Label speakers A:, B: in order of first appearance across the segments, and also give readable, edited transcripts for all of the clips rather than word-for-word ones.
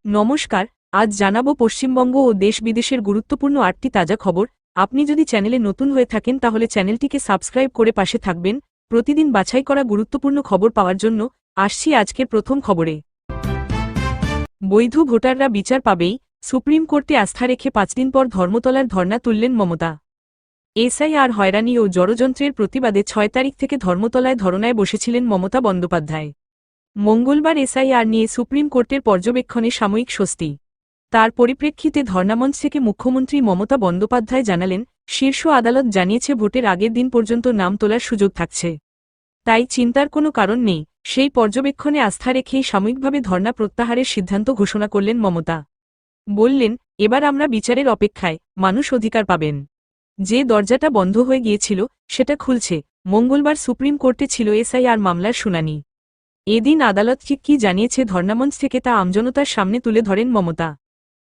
A: নমস্কার। আজ জানাবো পশ্চিমবঙ্গ ও দেশ বিদেশের গুরুত্বপূর্ণ 8টি তাজা খবর। আপনি যদি চ্যানেলে নতুন হয়ে থাকেন তাহলে চ্যানেলটিকে সাবস্ক্রাইব করে পাশে থাকবেন প্রতিদিন বাছাই করা গুরুত্বপূর্ণ খবর পাওয়ার জন্য। আসছি আজকের প্রথম খবরে। বৈধ ভোটাররা বিচার পাবেই, সুপ্রিম কোর্টে আস্থা রেখে 5 দিন পর ধর্মতলার ধর্ণা তুললেন মমতা। এসআইআর হয়রানি ও জড়যন্ত্রের প্রতিবাদে 6 তারিখ থেকে ধর্মতলায় ধরনায় বসেছিলেন মমতা বন্দ্যোপাধ্যায়। মঙ্গলবার এসআইআর নিয়ে সুপ্রিম কোর্টের পর্যবেক্ষণে সাময়িক স্বস্তি। তার পরিপ্রেক্ষিতে ধর্নামঞ্চ থেকে মুখ্যমন্ত্রী মমতা বন্দ্যোপাধ্যায় জানালেন, শীর্ষ আদালত জানিয়েছে ভোটের আগের দিন পর্যন্ত নাম তোলার সুযোগ থাকছে। তাই চিন্তার কোনো কারণ নেই। সেই পর্যবেক্ষণে আস্থা রেখেই সাময়িকভাবে ধর্না প্রত্যাহারের সিদ্ধান্ত ঘোষণা করলেন মমতা। বললেন, এবার আমরা বিচারের অপেক্ষায়, মানুষ অধিকার পাবেন। যে দরজাটা বন্ধ হয়ে গিয়েছিল সেটা খুলছে। মঙ্গলবার সুপ্রিম কোর্টে ছিল এসআইআর মামলার শুনানি। এদিন আদালত কি জানিয়েছে ধর্নামঞ্চ থেকে তা আমজনতার সামনে তুলে ধরেন মমতা।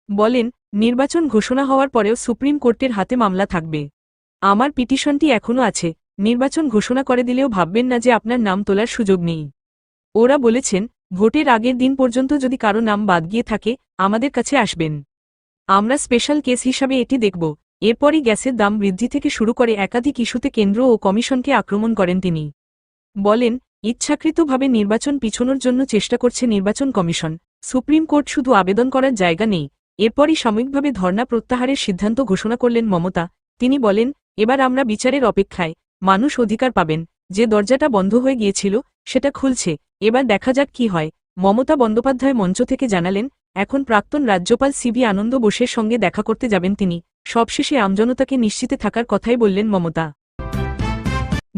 A: বলেন, নির্বাচন ঘোষণা হওয়ার পরেও সুপ্রিম কোর্টের হাতে মামলা থাকবে। আমার পিটিশনটি এখনও আছে। নির্বাচন ঘোষণা করে দিলেও ভাববেন না যে আপনার নাম তোলার সুযোগ নেই। ওরা বলেছেন, ভোটের আগের দিন পর্যন্ত যদি কারো নাম বাদ গিয়ে থাকে আমাদের কাছে আসবেন। আমরা স্পেশাল কেস হিসাবে এটি দেখব। এরপরই গ্যাসের দাম বৃদ্ধি থেকে শুরু করে একাধিক ইস্যুতে কেন্দ্র ও কমিশনকে আক্রমণ করেন তিনি। বলেন, ইচ্ছাকৃতভাবে নির্বাচন পিছোনোর জন্য চেষ্টা করছে নির্বাচন কমিশন। সুপ্রিম কোর্ট শুধু আবেদন করার জায়গা নেই। এরপরই সাময়িকভাবে ধর্না প্রত্যাহারের সিদ্ধান্ত ঘোষণা করলেন মমতা। তিনি বলেন, এবার আমরা বিচারের অপেক্ষায়, মানুষ অধিকার পাবেন। যে দরজাটা বন্ধ হয়ে গিয়েছিল সেটা খুলছে। এবার দেখা যাক কি হয়। মমতা বন্দ্যোপাধ্যায় মঞ্চ থেকে জানালেন, এখন প্রাক্তন রাজ্যপাল সিবি আনন্দ বোসের সঙ্গে দেখা করতে যাবেন তিনি। সবশেষে আমজনতাকে নিশ্চিতে থাকার কথাই বললেন মমতা।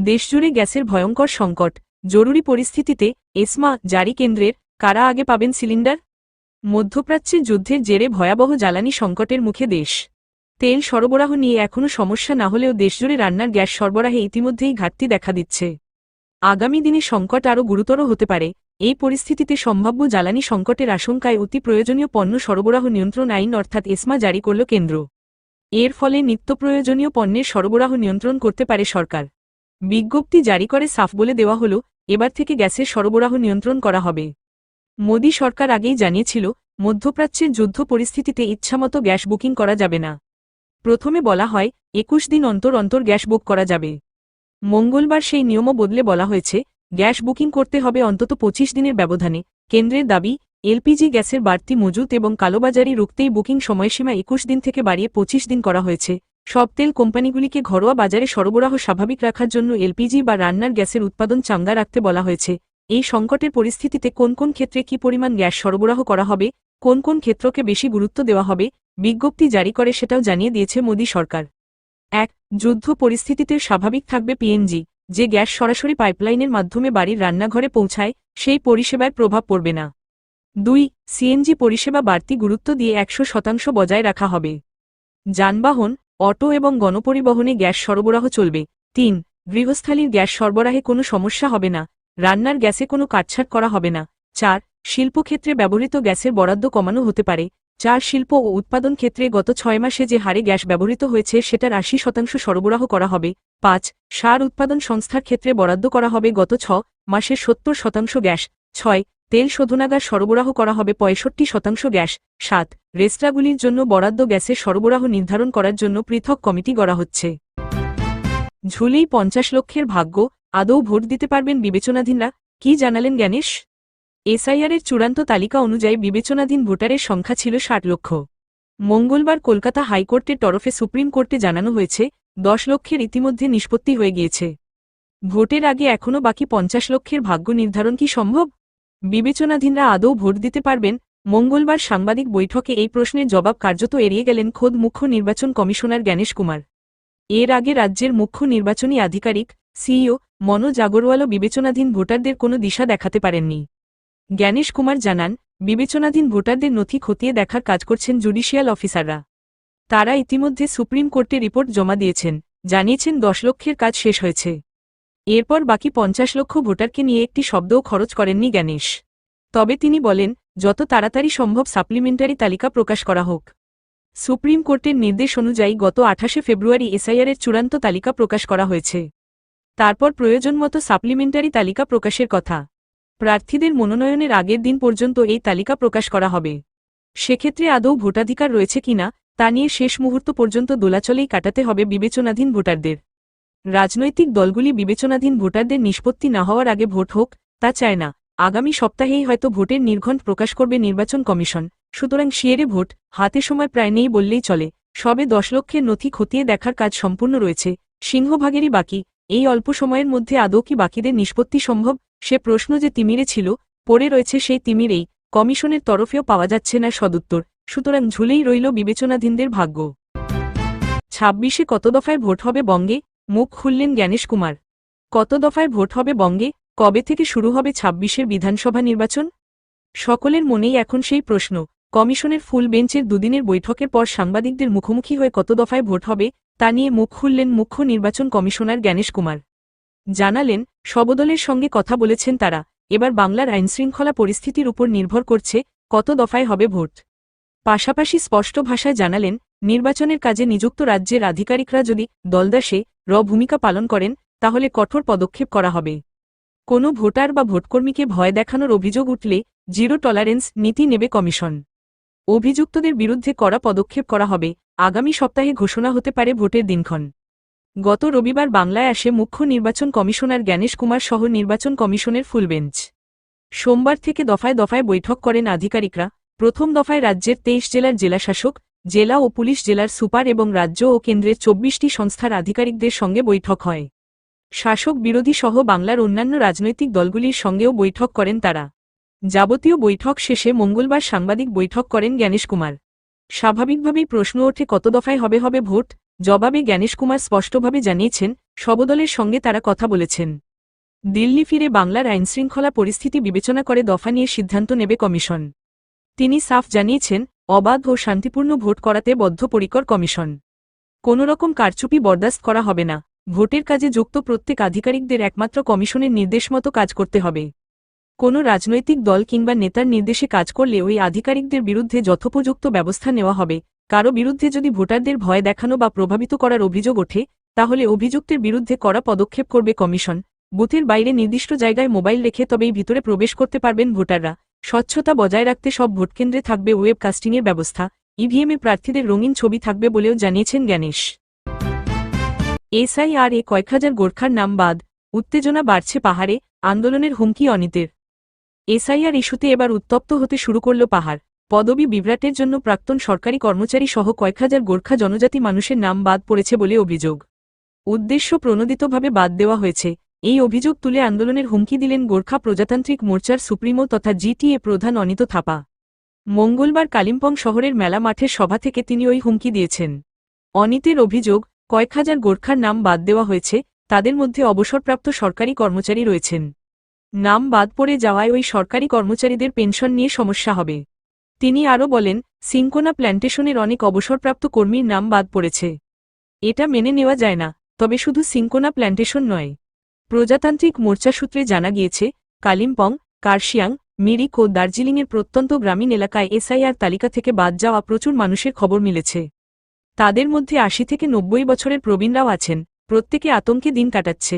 A: দেশজুড়ে গ্যাসের ভয়ঙ্কর সংকট। জরুরি পরিস্থিতিতে এসমা জারি কেন্দ্রের কারা আগে পাবেন সিলিন্ডার? মধ্যপ্রাচ্যের যুদ্ধের জেরে ভয়াবহ জ্বালানি সংকটের মুখে দেশ। তেল সরবরাহ নিয়ে এখনও সমস্যা না হলেও দেশজুড়ে রান্নার গ্যাস সরবরাহে ইতিমধ্যেই ঘাটতি দেখা দিচ্ছে। আগামী দিনে সংকট আরও গুরুতর হতে পারে। এই পরিস্থিতিতে সম্ভাব্য জ্বালানি সংকটের আশঙ্কায় অতি প্রয়োজনীয় পণ্য সরবরাহ নিয়ন্ত্রণ আইন অর্থাৎ এসমা জারি করল কেন্দ্র। এর ফলে নিত্যপ্রয়োজনীয় পণ্যের সরবরাহ নিয়ন্ত্রণ করতে পারে সরকার। বিজ্ঞপ্তি জারি করে সাফ বলে দেওয়া হল, এবার থেকে গ্যাসের সরবরাহ নিয়ন্ত্রণ করা হবে। মোদি সরকার আগেই জানিয়েছিল, মধ্যপ্রাচ্যের যুদ্ধ পরিস্থিতিতে ইচ্ছামতো গ্যাস বুকিং করা যাবে না। প্রথমে বলা হয় 21 দিন অন্তর অন্তর গ্যাস বুক করা যাবে। মঙ্গলবার সেই নিয়মও বদলে বলা হয়েছে, গ্যাস বুকিং করতে হবে অন্তত 25 দিনের ব্যবধানে। কেন্দ্রের দাবি, এলপিজি গ্যাসের বাড়তি মজুত এবং কালোবাজারি রুখতেই বুকিং সময়সীমা 21 দিন থেকে বাড়িয়ে 25 দিন করা হয়েছে। সব তেল কোম্পানিগুলিকে ঘরোয়া বাজারে সরবরাহ স্বাভাবিক রাখার জন্য এলপিজি বা রান্নার গ্যাসের উৎপাদন চাঙ্গা রাখতে বলা হয়েছে। এই সংকটের পরিস্থিতিতে কোন কোন ক্ষেত্রে কি পরিমাণ গ্যাস সরবরাহ করা হবে, কোন কোন ক্ষেত্রকে বেশি গুরুত্ব দেওয়া হবে, বিজ্ঞপ্তি জারি করে সেটাও জানিয়ে দিয়েছে মোদি সরকার। 1. যুদ্ধ পরিস্থিতিতে স্বাভাবিক থাকবে পিএনজি। যে গ্যাস সরাসরি পাইপলাইনের মাধ্যমে বাড়ির রান্নাঘরে পৌঁছায় সেই পরিষেবায় প্রভাব পড়বে না। 2. সিএনজি পরিষেবা বাড়তি গুরুত্ব দিয়ে 100% বজায় রাখা হবে। যানবাহন, অটো এবং গণপরিবহনে গ্যাস সরবরাহ চলবে। 3. গৃহস্থালির গ্যাস সরবরাহে কোনো সমস্যা হবে না। রান্নার গ্যাসে কোনো কাটছাঁট করা হবে না। 4. শিল্পক্ষেত্রে ব্যবহৃত গ্যাসের বরাদ্দ কমানো হতে পারে। 4. শিল্প ও উৎপাদন ক্ষেত্রে গত 6 মাসে যে হারে গ্যাস ব্যবহৃত হয়েছে সেটার 80% সরবরাহ করা হবে। 5. সার উৎপাদন সংস্থার ক্ষেত্রে বরাদ্দ করা হবে গত 6 মাসের 70% গ্যাস। 6. তেল শোধনাগার সরবরাহ করা হবে 65% গ্যাস। 7. রেস্তোরাঁগুলির জন্য বরাদ্দ গ্যাসের সরবরাহ নির্ধারণ করার জন্য পৃথক কমিটি গড়া হচ্ছে। ঝুলেই 50 লক্ষের ভাগ্য, আদৌ ভোট দিতে পারবেন বিবেচনাধীনরা, কি জানালেন জ্ঞানেশ? এসআইআরের চূড়ান্ত তালিকা অনুযায়ী বিবেচনাধীন ভোটারের সংখ্যা ছিল 60 লক্ষ। মঙ্গলবার কলকাতা হাইকোর্টের তরফে সুপ্রিম কোর্টে জানানো হয়েছে, 10 লক্ষের ইতিমধ্যে নিষ্পত্তি হয়ে গিয়েছে। ভোটের আগে এখনও বাকি 50 লক্ষের ভাগ্য নির্ধারণ কি সম্ভব? বিবেচনাধীনরা আদৌ ভোট দিতে পারবেন? মঙ্গলবার সাংবাদিক বৈঠকে এই প্রশ্নের জবাব কার্যত এড়িয়ে গেলেন খোদ মুখ্য নির্বাচন কমিশনার জ্ঞানেশ কুমার। এর আগে রাজ্যের মুখ্য নির্বাচনী আধিকারিক সিইও মনোজ আগরওয়ালও বিবেচনাধীন ভোটারদের কোনো দিশা দেখাতে পারেননি। জ্ঞানেশ কুমার জানান, বিবেচনাধীন ভোটারদের নথি খতিয়ে দেখার কাজ করছেন জুডিশিয়াল অফিসাররা। তারা ইতিমধ্যে সুপ্রিম কোর্টে রিপোর্ট জমা দিয়েছেন, জানিয়েছেন 10 লক্ষের কাজ শেষ হয়েছে। এরপর বাকি 50 লক্ষ ভোটারকে নিয়ে একটি শব্দও খরচ করেননি জ্ঞানেশ। তবে তিনি বলেন, যত তাড়াতাড়ি সম্ভব সাপ্লিমেন্টারি তালিকা প্রকাশ করা হোক। সুপ্রিম কোর্টের নির্দেশ অনুযায়ী গত 28 ফেব্রুয়ারি এসআইআরের চূড়ান্ত তালিকা প্রকাশ করা হয়েছে। তারপর প্রয়োজনমতো সাপ্লিমেন্টারি তালিকা প্রকাশের কথা। প্রার্থীদের মনোনয়নের আগের দিন পর্যন্ত এই তালিকা প্রকাশ করা হবে। সেক্ষেত্রে আদৌ ভোটাধিকার রয়েছে কিনা তা নিয়ে শেষ মুহূর্ত পর্যন্ত দোলাচলেই কাটাতে হবে বিবেচনাধীন ভোটারদের। রাজনৈতিক দলগুলি বিবেচনাধীন ভোটারদের নিষ্পত্তি না হওয়ার আগে ভোট হোক তা চায় না। আগামী সপ্তাহেই হয়তো ভোটের নির্ঘণ্ট প্রকাশ করবে নির্বাচন কমিশন। সুতরাং শিয়েরে ভোট হাতে সময় প্রায় নেই বললেই চলে। সবে 10 লক্ষের নথি খতিয়ে দেখার কাজ সম্পূর্ণ রয়েছে, সিংহভাগেরই বাকি। এই অল্প সময়ের মধ্যে আদৌ কি বাকিদের নিষ্পত্তি সম্ভব? সে প্রশ্ন যে তিমিরে ছিল, পড়ে রয়েছে সেই তিমিরেই। কমিশনের তরফেও পাওয়া যাচ্ছে না সদুত্তর। সুতরাং ঝুলেই রইল বিবেচনাধীনদের ভাগ্য। 26-এ কত দফায় ভোট হবে বঙ্গে? মুখ খুললেন জ্ঞানেশ কুমার। কত দফায় ভোট হবে বঙ্গে? কবে থেকে শুরু হবে 26-এর বিধানসভা নির্বাচন? সকলের মনেই এখন সেই প্রশ্ন। কমিশনের ফুল বেঞ্চের দুদিনের বৈঠকের পর সাংবাদিকদের মুখোমুখি হয়ে কত দফায় ভোট হবে তা নিয়ে মুখ খুললেন মুখ্য নির্বাচন কমিশনার জ্ঞানেশ কুমার। জানালেন, সবদলের সঙ্গে কথা বলেছেন তারা। এবার বাংলার আইনশৃঙ্খলা পরিস্থিতির উপর নির্ভর করছে কত দফায় হবে ভোট। পাশাপাশি স্পষ্ট ভাষায় জানালেন, নির্বাচনের কাজে নিযুক্ত রাজ্যের আধিকারিকরা যদি দলদাসে ভূমিকা পালন করেন তাহলে কঠোর পদক্ষেপ করা হবে। কোনো ভোটার বা ভোটকর্মীকে ভয় দেখানোর অভিযোগ উঠলে জিরো টলারেন্স নীতি নেবে কমিশন। অভিযুক্তদের বিরুদ্ধে কড়া পদক্ষেপ করা হবে। আগামী সপ্তাহে ঘোষণা হতে পারে ভোটের দিনক্ষণ। গত রবিবার বাংলায় আসে মুখ্য নির্বাচন কমিশনার জ্ঞানেশ কুমার সহ নির্বাচন কমিশনের ফুল বেঞ্চ। সোমবার থেকে দফায় দফায় বৈঠক করেন আধিকারিকরা। প্রথম দফায় রাজ্যের 23 জেলার জেলাশাসক, জেলা ও পুলিশ জেলার সুপার এবং রাজ্য ও কেন্দ্রের 24টি সংস্থার আধিকারিকদের সঙ্গে বৈঠক হয়। শাসক বিরোধী সহ বাংলার অন্যান্য রাজনৈতিক দলগুলির সঙ্গেও বৈঠক করেন তারা। যাবতীয় বৈঠক শেষে মঙ্গলবার সাংবাদিক বৈঠক করেন জ্ঞানেশ কুমার। স্বাভাবিকভাবেই প্রশ্ন ওঠে কত দফায় হবে ভোট। জবাবে জ্ঞানেশ কুমার স্পষ্টভাবে জানিয়েছেন, সবদলের সঙ্গে তারা কথা বলেছেন। দিল্লি ফিরে বাংলার আইনশৃঙ্খলা পরিস্থিতি বিবেচনা করে দফা নিয়ে সিদ্ধান্ত নেবে কমিশন। তিনি সাফ জানিয়েছেন, অবাধ ও শান্তিপূর্ণ ভোট করাতে বদ্ধপরিকর কমিশন। কোনোরকম কারচুপি বরদাস্ত করা হবে না। ভোটের কাজে যুক্ত প্রত্যেক আধিকারিকদের একমাত্র কমিশনের নির্দেশমতো কাজ করতে হবে। কোনো রাজনৈতিক দল কিংবা নেতার নির্দেশে কাজ করলে ওই আধিকারিকদের বিরুদ্ধে যথোপযুক্ত ব্যবস্থা নেওয়া হবে। কারো বিরুদ্ধে যদি ভোটারদের ভয় দেখানো বা প্রভাবিত করার অভিযোগ ওঠে তাহলে অভিযুক্তের বিরুদ্ধে কড়া পদক্ষেপ করবে কমিশন। বুথের বাইরে নির্দিষ্ট জায়গায় মোবাইল রেখে তবেই ভিতরে প্রবেশ করতে পারবেন ভোটাররা। স্বচ্ছতা বজায় রাখতে সব ভোটকেন্দ্রে থাকবে ওয়েব কাস্টিংয়ের ব্যবস্থা। ইভিএমে প্রার্থীদের রঙিন ছবি থাকবে বলেও জানিয়েছেন জ্ঞানেশ। এসআইআর-এ কয়েক হাজার গোর্খার নাম বাদ, উত্তেজনা বাড়ছে পাহাড়ে, আন্দোলনের হুমকি অনিতের। এসআইআর ইস্যুতে এবার উত্তপ্ত হতে শুরু করল পাহাড়। পদবি বিভ্রাটের জন্য প্রাক্তন সরকারি কর্মচারী সহ কয়েক হাজার গোর্খা জনজাতি মানুষের নাম বাদ পড়েছে বলে অভিযোগ। উদ্দেশ্য প্রণোদিতভাবে বাদ দেওয়া হয়েছে, এই অভিযোগ তুলে আন্দোলনের হুমকি দিলেন গোর্খা প্রজাতান্ত্রিক মোর্চার সুপ্রিমো তথা জিটিএ প্রধান অনিত থাপা। মঙ্গলবার কালিম্পং শহরের মেলা মাঠের সভা থেকে তিনি ওই হুমকি দিয়েছেন। অনিতের অভিযোগ, কয়েক হাজার গোর্খার নাম বাদ দেওয়া হয়েছে, তাদের মধ্যে অবসরপ্রাপ্ত সরকারি কর্মচারী রয়েছেন। নাম বাদ পড়ে যাওয়ায় ওই সরকারি কর্মচারীদের পেনশন নিয়ে সমস্যা হবে। তিনি আরও বলেন, সিংকোনা প্ল্যান্টেশনের অনেক অবসরপ্রাপ্ত কর্মীর নাম বাদ পড়েছে। এটা মেনে নেওয়া যায় না। তবে শুধু সিংকোনা প্ল্যান্টেশন নয়, প্রজাতান্ত্রিক মোর্চা সূত্রে জানা গিয়েছে, কালিম্পং, কার্শিয়াং, মিরিক ও দার্জিলিংয়ের প্রত্যন্ত গ্রামীণ এলাকায় এসআইআর তালিকা থেকে বাদ যাওয়া প্রচুর মানুষের খবর মিলেছে। তাদের মধ্যে 80 থেকে 90 বছরের প্রবীণরাও আছেন। প্রত্যেকে আতঙ্কে দিন কাটাচ্ছে।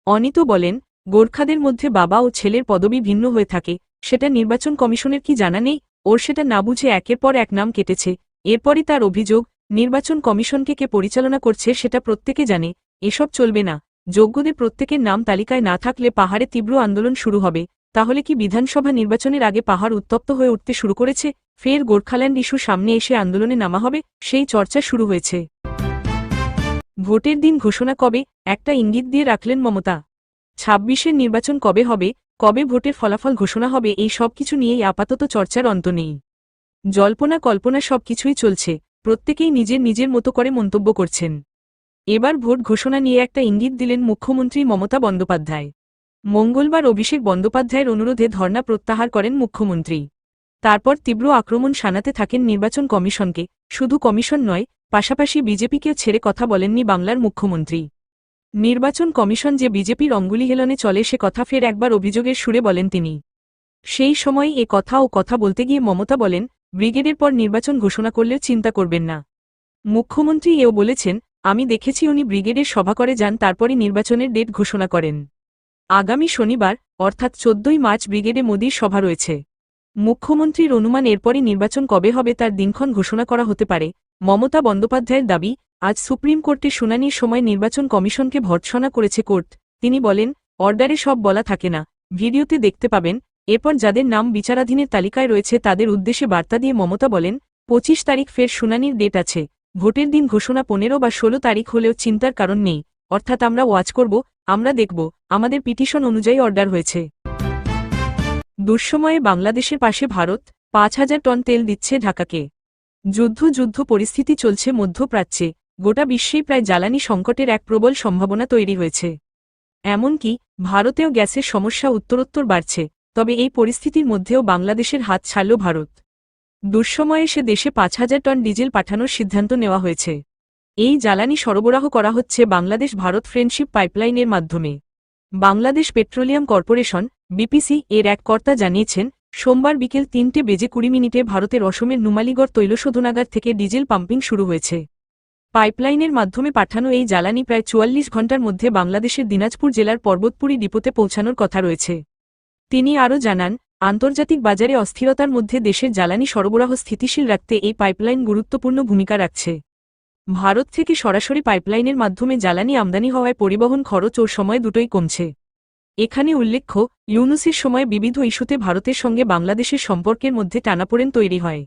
A: অনিত বলেন, গোর্খাদের মধ্যে বাবা ও ছেলের পদবি ভিন্ন হয়ে থাকে, সেটা নির্বাচন কমিশনের কি জানা নেই? ওর সেটা না বুঝে একের পর এক নাম কেটেছে। এরপরই তার অভিযোগ, নির্বাচন কমিশনকে কে পরিচালনা করছে সেটা প্রত্যেকে জানে। এসব চলবে না। যোগ্যদের প্রত্যেকের নাম তালিকায় না থাকলে পাহাড়ে তীব্র আন্দোলন শুরু হবে। তাহলে কি বিধানসভা নির্বাচনের আগে পাহাড় উত্তপ্ত হয়ে উঠতে শুরু করেছে? ফের গোর্খাল্যান্ড ইস্যু সামনে এসে আন্দোলনে নামা হবে, সেই চর্চা শুরু হয়েছে। ভোটের দিন ঘোষণা কবে, একটা ইঙ্গিত দিয়ে রাখলেন মমতা। 26-এর নির্বাচন কবে হবে, কবে ভোটের ফলাফল ঘোষণা হবে, এই সব কিছু নিয়েই আপাতত চর্চার অন্ত নেই। জল্পনা কল্পনা সব কিছুই চলছে। প্রত্যেকেই নিজের নিজের মতো করে মন্তব্য করছেন। এবার ভোট ঘোষণা নিয়ে একটা ইঙ্গিত দিলেন মুখ্যমন্ত্রী মমতা বন্দ্যোপাধ্যায়। মঙ্গলবার অভিষেক বন্দ্যোপাধ্যায়ের অনুরোধে ধর্ণা প্রত্যাহার করেন মুখ্যমন্ত্রী। তারপর তীব্র আক্রমণ শানাতে থাকেন নির্বাচন কমিশনকে। শুধু কমিশন নয়, পাশাপাশি বিজেপিকেও ছেড়ে কথা বলেননি বাংলার মুখ্যমন্ত্রী। নির্বাচন কমিশন যে বিজেপির অঙ্গুলি হেলনে চলে সে কথা ফের একবার অভিযোগের সুরে বলেন তিনি। সেই সময় কথা বলতে গিয়ে মমতা বলেন, ব্রিগেডের পর নির্বাচন ঘোষণা করলেও চিন্তা করবেন না। মুখ্যমন্ত্রী এও বলেছেন, আমি দেখেছি উনি ব্রিগেডের সভা করে যান, তারপরই নির্বাচনের ডেট ঘোষণা করেন। আগামী শনিবার অর্থাৎ 14ই মার্চ ব্রিগেডে মোদির সভা রয়েছে। মুখ্যমন্ত্রীর অনুমান এরপরই নির্বাচন কবে হবে তার দিনক্ষণ ঘোষণা করা হতে পারে। মমতা বন্দ্যোপাধ্যায়ের দাবি, আজ সুপ্রিম কোর্টে শুনানির সময় নির্বাচন কমিশনকে ভর্ৎসনা করেছে কোর্ট। তিনি বলেন, অর্ডারে সব বলা থাকে না, ভিডিওতে দেখতে পাবেন। এরপর যাদের নাম বিচারাধীনের তালিকায় রয়েছে তাদের উদ্দেশ্যে বার্তা দিয়ে মমতা বলেন, ২৫ তারিখ ফের শুনানির ডেট আছে। ভোটের দিন ঘোষণা ১৫ বা ১৬ তারিখ হলেও চিন্তার কারণ নেই। অর্থাৎ আমরা ওয়াচ করব, আমরা দেখব, আমাদের পিটিশন অনুযায়ী অর্ডার হয়েছে। দুঃসময়ে বাংলাদেশের পাশে ভারত ৫,০০০ টন তেল দিচ্ছে ঢাকাকে। যুদ্ধ পরিস্থিতি চলছে মধ্যপ্রাচ্যে। গোটা বিশ্বেই প্রায় জ্বালানি সংকটের এক প্রবল সম্ভাবনা তৈরি হয়েছে। এমনকি ভারতেও গ্যাসের সমস্যা উত্তরোত্তর বাড়ছে। তবে এই পরিস্থিতির মধ্যেও বাংলাদেশের হাত ছাড়ল ভারত। দুঃসময়ে সে দেশে ৫,০০০ টন ডিজেল পাঠানোর সিদ্ধান্ত নেওয়া হয়েছে। এই জ্বালানি সরবরাহ করা হচ্ছে বাংলাদেশ ভারত ফ্রেন্ডশিপ পাইপলাইনের মাধ্যমে। বাংলাদেশ পেট্রোলিয়াম কর্পোরেশন বিপিসি এর এক কর্তা জানিয়েছেন, সোমবার বিকেল ৩:২০ ভারতের অসমের নুমালীগড় তৈলশোধনাগার থেকে ডিজেল পাম্পিং শুরু হয়েছে। পাইপলাইনের মাধ্যমে পাঠানো এই জ্বালানি প্রায় ৪৪ ঘণ্টার মধ্যে বাংলাদেশের দিনাজপুর জেলার পর্বতপুরী ডিপোতে পৌঁছানোর কথা রয়েছে। তিনি আরও জানান, আন্তর্জাতিক বাজারে অস্থিরতার মধ্যে দেশের জ্বালানি সরবরাহ স্থিতিশীল রাখতে এই পাইপলাইন গুরুত্বপূর্ণ ভূমিকা রাখছে। ভারত থেকে সরাসরি পাইপলাইনের মাধ্যমে জ্বালানি আমদানি হওয়ায় পরিবহন খরচ ও সময় দুটোই কমছে। এখানে উল্লেখ্য, ইউনূসের সময় বিবিধ ইস্যুতে ভারতের সঙ্গে বাংলাদেশের সম্পর্কের মধ্যে টানাপোড়েন তৈরি হয়।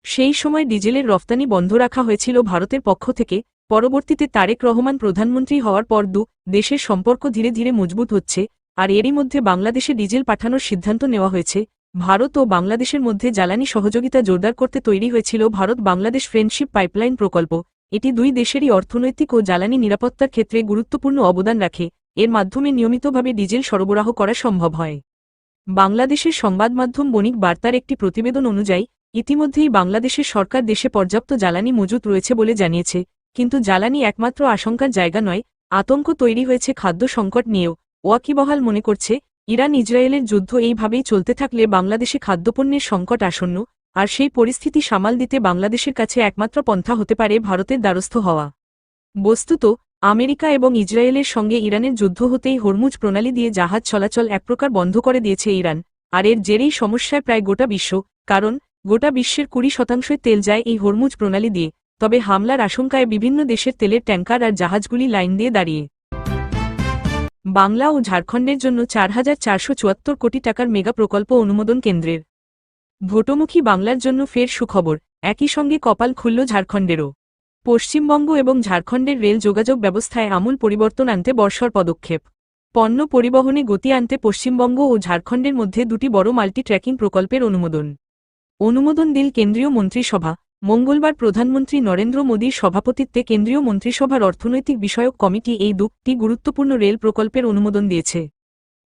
A: সেই সময় ডিজেলের রফতানি বন্ধ রাখা হয়েছিল ভারতের পক্ষ থেকে। পরবর্তীতে তারেক রহমান প্রধানমন্ত্রী হওয়ার পর দেশের সম্পর্ক ধীরে ধীরে মজবুত হচ্ছে, আর এরই মধ্যে বাংলাদেশে ডিজেল পাঠানোর সিদ্ধান্ত নেওয়া হয়েছে। ভারত ও বাংলাদেশের মধ্যে জ্বালানি সহযোগিতা জোরদার করতে তৈরি হয়েছিল ভারত বাংলাদেশ ফ্রেন্ডশিপ পাইপলাইন প্রকল্প। এটি দুই দেশেরই অর্থনৈতিক ও জ্বালানি নিরাপত্তার ক্ষেত্রে গুরুত্বপূর্ণ অবদান রাখে। এর মাধ্যমে নিয়মিতভাবে ডিজেল সরবরাহ করা সম্ভব হয়। বাংলাদেশের সংবাদমাধ্যম বণিক বার্তার একটি প্রতিবেদন অনুযায়ী, ইতিমধ্যেই বাংলাদেশের সরকার দেশে পর্যাপ্ত জ্বালানি মজুত রয়েছে বলে জানিয়েছে। কিন্তু জ্বালানি একমাত্র আশঙ্কার জায়গা নয়, আতঙ্ক তৈরি হয়েছে খাদ্য সংকট নিয়েও। ওয়াকিবহাল মনে করছে, ইরান ইসরায়েলের যুদ্ধ এইভাবেই চলতে থাকলে বাংলাদেশে খাদ্যপণ্যের সংকট আসন্ন, আর সেই পরিস্থিতি সামাল দিতে বাংলাদেশের কাছে একমাত্র পন্থা হতে পারে ভারতের দ্বারস্থ হওয়া। বস্তুত, আমেরিকা এবং ইসরায়েলের সঙ্গে ইরানের যুদ্ধ হতেই হরমুজ প্রণালী দিয়ে জাহাজ চলাচল একপ্রকার বন্ধ করে দিয়েছে ইরান। আর এর জেরেই সমস্যায় প্রায় গোটা বিশ্ব। কারণ, গোটা বিশ্বের ২০% তেল যায় এই হরমুজ প্রণালী দিয়ে। তবে হামলার আশঙ্কায় বিভিন্ন দেশের তেলের ট্যাঙ্কার আর জাহাজগুলি লাইন দিয়ে দাঁড়িয়ে। বাংলা ও ঝাড়খণ্ডের জন্য ৪,৪৭৪ কোটি টাকার মেগা প্রকল্প অনুমোদন কেন্দ্রের। ভোটমুখী বাংলার জন্য ফের সুখবর, একই সঙ্গে কপাল খুলল ঝাড়খণ্ডেরও। পশ্চিমবঙ্গ এবং ঝাড়খণ্ডের রেল যোগাযোগ ব্যবস্থায় আমূল পরিবর্তন আনতে বর্ষর পদক্ষেপ। পণ্য পরিবহনে গতি আনতে পশ্চিমবঙ্গ ও ঝাড়খণ্ডের মধ্যে দুটি বড় মাল্টি ট্র্যাকিং প্রকল্পের অনুমোদন দিল কেন্দ্রীয় মন্ত্রিসভা। মঙ্গলবার প্রধানমন্ত্রী নরেন্দ্র মোদীর সভাপতিত্বে কেন্দ্রীয় মন্ত্রিসভার অর্থনৈতিক বিষয়ক কমিটি এই দুটি গুরুত্বপূর্ণ রেল প্রকল্পের অনুমোদন দিয়েছে।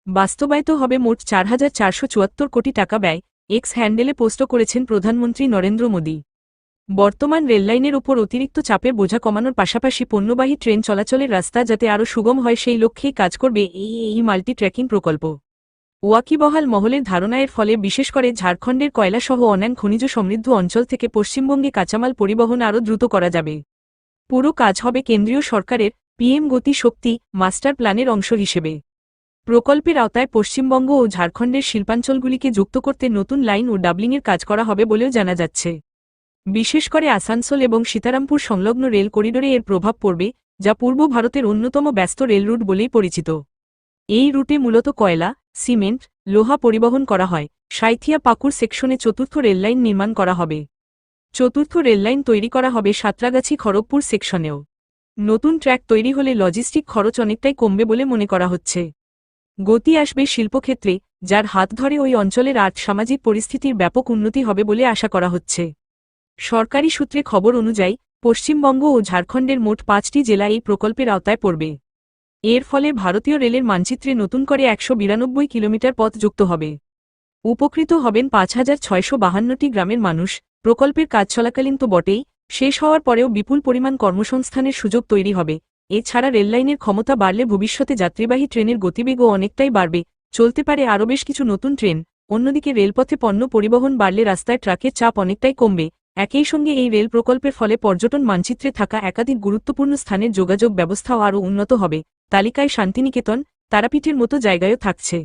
A: বাস্তবায়িত হবে মোট ৪,৪৭৪ কোটি টাকা ব্যয়। এক্স হ্যান্ডেলে পোস্ট করেছেন প্রধানমন্ত্রী নরেন্দ্র মোদী। বর্তমান রেললাইনের ওপর অতিরিক্ত চাপের বোঝা কমানোর পাশাপাশি পণ্যবাহী ট্রেন চলাচলের রাস্তা যাতে আরও সুগম হয় সেই লক্ষ্যেই কাজ করবে এই মাল্টি ট্র্যাকিং প্রকল্প। ওয়াকিবহাল মহলের ধারণার ফলে বিশেষ করে ঝাড়খণ্ডের কয়লাসহ অন্যান্য খনিজ সমৃদ্ধ অঞ্চল থেকে পশ্চিমবঙ্গে কাঁচামাল পরিবহন আরও দ্রুত করা যাবে। পুরো কাজ হবে কেন্দ্রীয় সরকারের পিএম গতি শক্তি মাস্টার প্ল্যানের অংশ হিসেবে। প্রকল্পের আওতায় পশ্চিমবঙ্গ ও ঝাড়খণ্ডের শিল্পাঞ্চলগুলিকে যুক্ত করতে নতুন লাইন ও ডাবলিংয়ের কাজ করা হবে বলেও জানা যাচ্ছে। বিশেষ করে আসানসোল এবং সীতারামপুর সংলগ্ন রেল করিডোরে এর প্রভাব পড়বে, যা পূর্ব ভারতের অন্যতম ব্যস্ত রেল রুট বলেই পরিচিত। এই রুটে মূলত কয়লা, সিমেন্ট, লোহা পরিবহন করা হয়। সাঁইথিয়া পাকুড় সেকশনে চতুর্থ রেললাইন নির্মাণ করা হবে। চতুর্থ রেললাইন তৈরি করা হবে সাঁতরাগাছি খড়গপুর সেকশনেও। নতুন ট্র্যাক তৈরি হলে লজিস্টিক খরচ অনেকটাই কমবে বলে মনে করা হচ্ছে। গতি আসবে শিল্পক্ষেত্রে, যার হাত ধরে ওই অঞ্চলের সামাজিক পরিস্থিতির ব্যাপক উন্নতি হবে বলে আশা করা হচ্ছে। সরকারি সূত্রে খবর অনুযায়ী, পশ্চিমবঙ্গ ও ঝাড়খণ্ডের মোট ৫টি জেলা এই প্রকল্পের আওতায় পড়বে। এর ফলে ভারতীয় রেলের মানচিত্রে নতুন করে ১৯২ কিলোমিটার পথ যুক্ত হবে। উপকৃত হবেন ৫,৬৫২টি গ্রামের মানুষ। প্রকল্পের কাজ চলাকালীন তো বটেই, শেষ হওয়ার পরেও বিপুল পরিমাণ কর্মসংস্থানের সুযোগ তৈরি হবে। এছাড়া রেললাইনের ক্ষমতা বাড়লে ভবিষ্যতে যাত্রীবাহী ট্রেনের গতিবেগও অনেকটাই বাড়বে, চলতে পারে আরও বেশ কিছু নতুন ট্রেন। অন্যদিকে রেলপথে পণ্য পরিবহন বাড়লে রাস্তায় ট্রাকের চাপ অনেকটাই কমবে। একই সঙ্গে এই রেল প্রকল্পের ফলে পর্যটন মানচিত্রে থাকা একাধিক গুরুত্বপূর্ণ স্থানের যোগাযোগ ব্যবস্থাও আরও উন্নত হবে। তালিকায় শান্তিনিকেতন, তারাপীঠের মতো জায়গায়ও থাকছে।